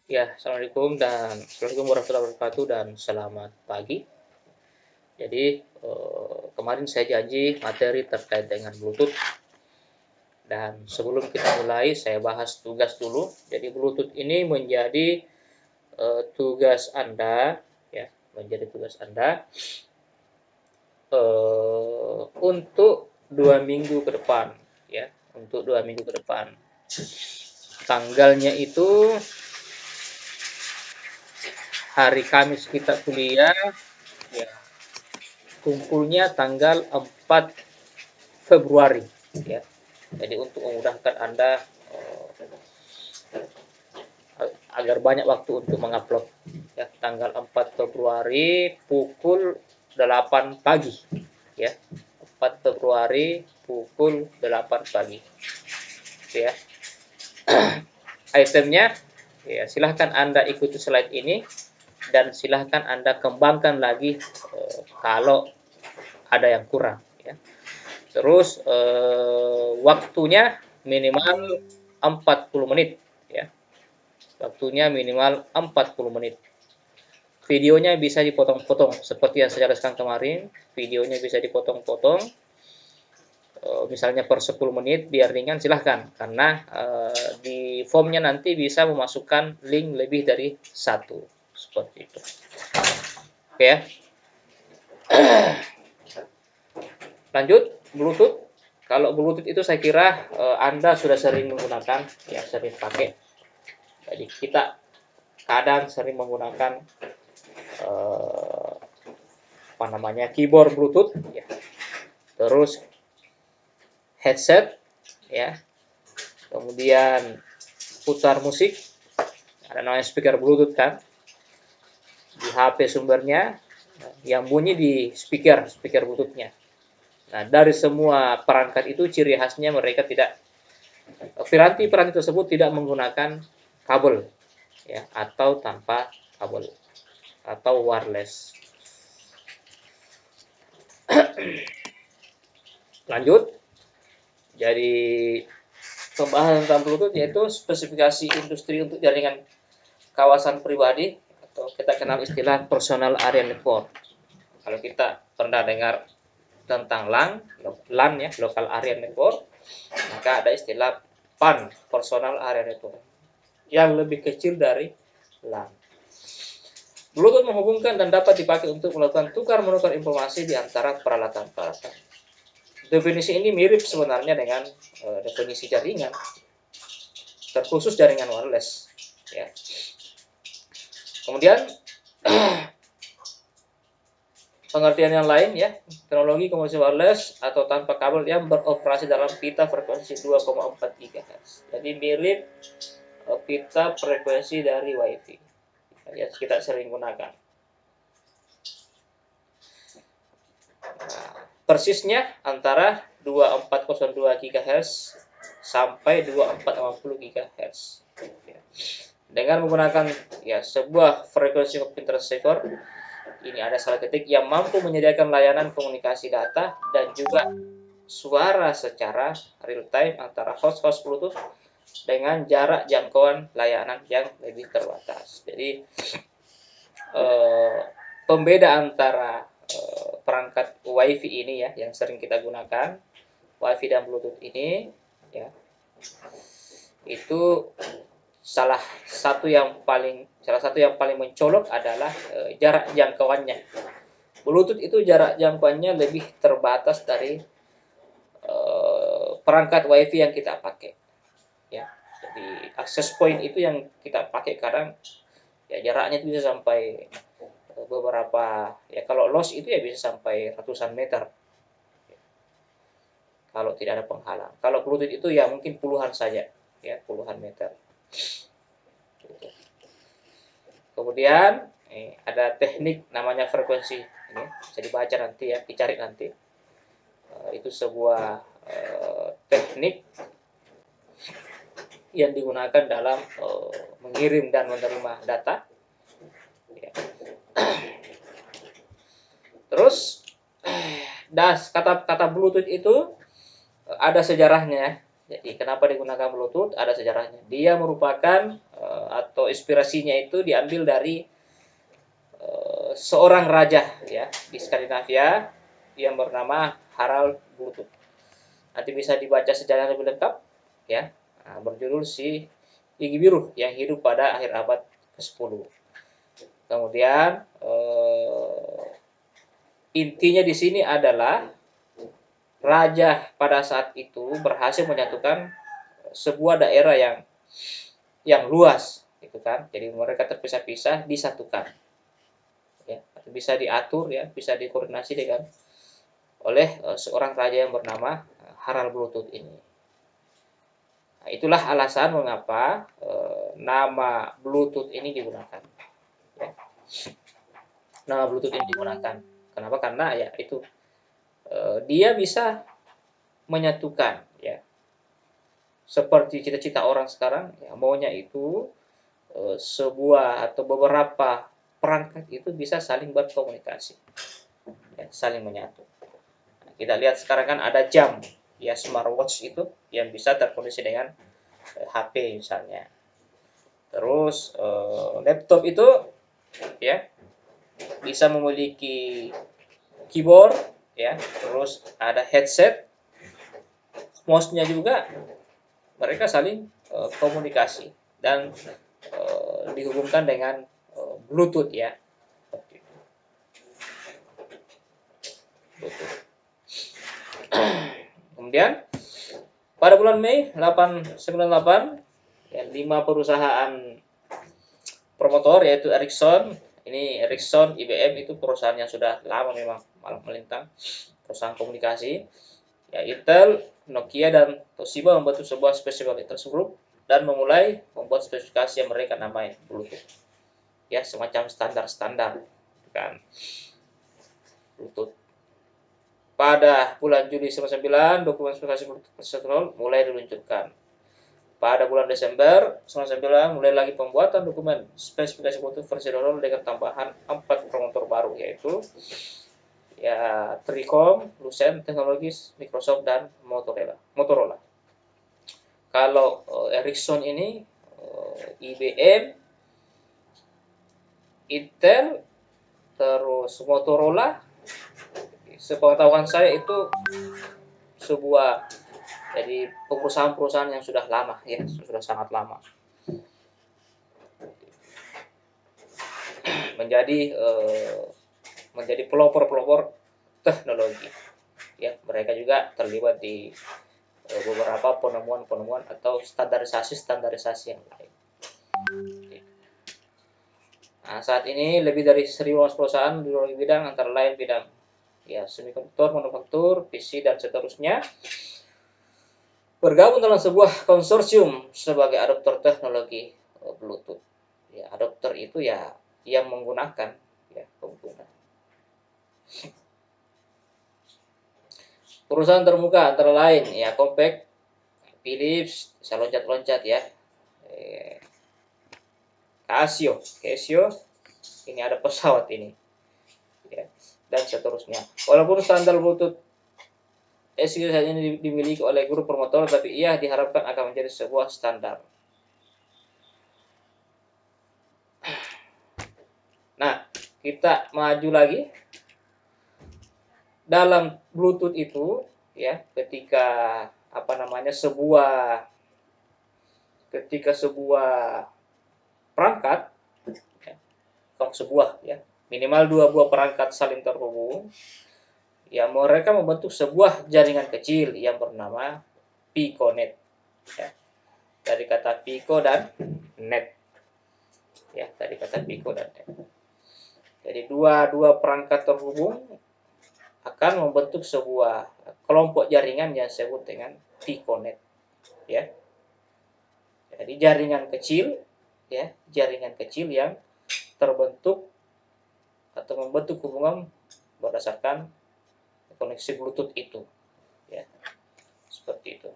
Ya, Assalamualaikum warahmatullahi wabarakatuh dan selamat pagi. Jadi, kemarin saya janji materi terkait dengan Bluetooth dan sebelum kita mulai saya bahas tugas dulu. Jadi Bluetooth ini menjadi tugas Anda ya, menjadi tugas Anda untuk 2 minggu ke depan ya, untuk 2 minggu ke depan. Tanggalnya itu hari Kamis kita kuliah ya, kumpulnya tanggal 4 Februari ya. Jadi untuk memudahkan Anda agar banyak waktu untuk mengupload ya, tanggal 4 Februari pukul 8 pagi ya. 4 Februari pukul 8 pagi ya. Itemnya ya, silahkan Anda ikuti slide ini dan silahkan Anda kembangkan lagi kalau ada yang kurang ya. Terus waktunya minimal 40 menit ya. Waktunya minimal 40 menit. Videonya bisa dipotong-potong seperti yang saya jelaskan kemarin. Videonya bisa dipotong-potong. Misalnya per 10 menit biar ringan silahkan karena di formnya nanti bisa memasukkan link lebih dari satu seperti itu. Oke ya. Lanjut Bluetooth. Kalau Bluetooth itu saya kira Anda sudah sering menggunakan, ya sering pakai. Jadi kita kadang sering menggunakan keyboard Bluetooth, ya. Terus headset, ya. Kemudian putar musik, ada namanya speaker Bluetooth kan. Di HP sumbernya, yang bunyi di speaker Bluetoothnya. Nah, dari semua perangkat itu ciri khasnya mereka tidak piranti tersebut tidak menggunakan kabel ya atau tanpa kabel atau wireless. Lanjut. Jadi pembahasan tentang Bluetooth yaitu spesifikasi industri untuk jaringan kawasan pribadi atau kita kenal istilah personal area network. Kalau kita pernah dengar tentang LAN ya, local area network, maka ada istilah PAN, personal area network, yang lebih kecil dari LAN. Bluetooth menghubungkan dan dapat dipakai untuk melakukan tukar-menukar informasi di antara peralatan-peralatan. Definisi ini mirip sebenarnya dengan definisi jaringan, terkhusus jaringan wireless. Ya. Kemudian pengertian yang lain ya, teknologi komunikasi wireless atau tanpa kabel yang beroperasi dalam pita frekuensi 2,4 GHz. Jadi mirip pita frekuensi dari WiFi. Ya, kita sering gunakan. Nah, persisnya antara 2402 GHz sampai 2450 GHz. Dengan menggunakan ya sebuah frekuensi computer receiver, ini ada salah ketik yang mampu menyediakan layanan komunikasi data dan juga suara secara real time antara host-host Bluetooth dengan jarak jangkauan layanan yang lebih terbatas. Jadi pembeda antara perangkat WiFi ini ya yang sering kita gunakan, WiFi dan Bluetooth ini ya, itu salah satu yang paling mencolok adalah jarak jangkauannya. Bluetooth itu jarak jangkauannya lebih terbatas dari perangkat WiFi yang kita pakai. Ya, jadi access point itu yang kita pakai kadang ya jaraknya itu bisa sampai beberapa ya, kalau loss itu ya bisa sampai ratusan meter kalau tidak ada penghalang. Kalau Bluetooth itu ya mungkin puluhan saja ya, puluhan meter. Kemudian ada teknik namanya frekuensi, ini bisa dibaca nanti ya, dicari nanti. Itu sebuah teknik yang digunakan dalam mengirim dan menerima data. Ya. Terus kata Bluetooth itu ada sejarahnya. Jadi kenapa digunakan Bluetooth? Ada sejarahnya. Dia merupakan atau inspirasinya itu diambil dari seorang raja ya di Skandinavia yang bernama Harald Bluetooth. Nanti bisa dibaca sejarah lebih lengkap ya. Nah, berjudul si Gigi Biru yang hidup pada akhir abad ke-10. Kemudian intinya di sini adalah raja pada saat itu berhasil menyatukan sebuah daerah yang luas gitu kan. Jadi mereka terpisah-pisah disatukan. Ya, bisa diatur ya, bisa dikoordinasi dengan oleh seorang raja yang bernama Harald Bluetooth ini. Nah, itulah alasan mengapa nama Bluetooth ini digunakan. Ya. Nama Bluetooth ini digunakan. Kenapa? Karena ya itu dia bisa menyatukan ya. Seperti cita-cita orang sekarang ya, maunya itu sebuah atau beberapa perangkat itu bisa saling berkomunikasi. Ya, saling menyatu. Nah, kita lihat sekarang kan ada jam ya, smartwatch itu yang bisa terkoneksi dengan HP misalnya. Terus laptop itu ya bisa memiliki keyboard ya, terus ada headset, mouse-nya juga mereka saling komunikasi dan dihubungkan dengan Bluetooth ya. Bluetooth. Kemudian pada bulan Mei 898 ya, 5 perusahaan promotor yaitu Ericsson, ini Ericsson, IBM itu perusahaan yang sudah lama memang malah melintang, perusahaan komunikasi. Ya, Intel, Nokia dan Toshiba membentuk sebuah special interest group dan memulai membuat spesifikasi yang mereka namai Bluetooth. Ya, semacam standar-standar kan Bluetooth. Pada bulan Juli 1999, dokumen spesifikasi Bluetooth mulai diluncurkan. Pada bulan Desember 1999 mulai lagi pembuatan dokumen spesifikasi Bluetooth versi 2.0 dengan tambahan 4 promotor baru yaitu ya Tricom, Lucent Technologies, Microsoft dan Motorola. Kalau Ericsson ini IBM, Intel, terus Motorola. Sepengetahuan saya itu sebuah jadi perusahaan-perusahaan yang sudah lama ya, sudah sangat lama. menjadi pelopor-pelopor teknologi. Ya, mereka juga terlibat di beberapa penemuan-penemuan atau standarisasi yang lain. Nah, saat ini lebih dari 1.000 perusahaan di berbagai bidang antara lain bidang ya semikonduktor, manufaktur, PC dan seterusnya bergabung dalam sebuah konsorsium sebagai adopter teknologi Bluetooth. Ya, adopter itu ya yang menggunakan ya pengguna. Perusahaan termuka antara lain ya Compaq, Philips, bisa loncat-loncat ya. Casio, ini ada pesawat ini. Ya, dan seterusnya. Walaupun standar Bluetooth SQ saat ini dimiliki oleh grup promotor, tapi ia diharapkan akan menjadi sebuah standar. Nah, kita maju lagi. Dalam Bluetooth itu, ya, ketika sebuah perangkat, ya, sebuah ya, minimal 2 buah perangkat saling terhubung. Ya, mereka membentuk sebuah jaringan kecil yang bernama Piconet. Ya. Dari kata Pico dan net. Ya, dari kata Pico dan net. Jadi dua perangkat terhubung akan membentuk sebuah kelompok jaringan yang disebut dengan Piconet. Ya. Jadi jaringan kecil yang terbentuk atau membentuk hubungan berdasarkan koneksi Bluetooth itu. Ya. Seperti itu.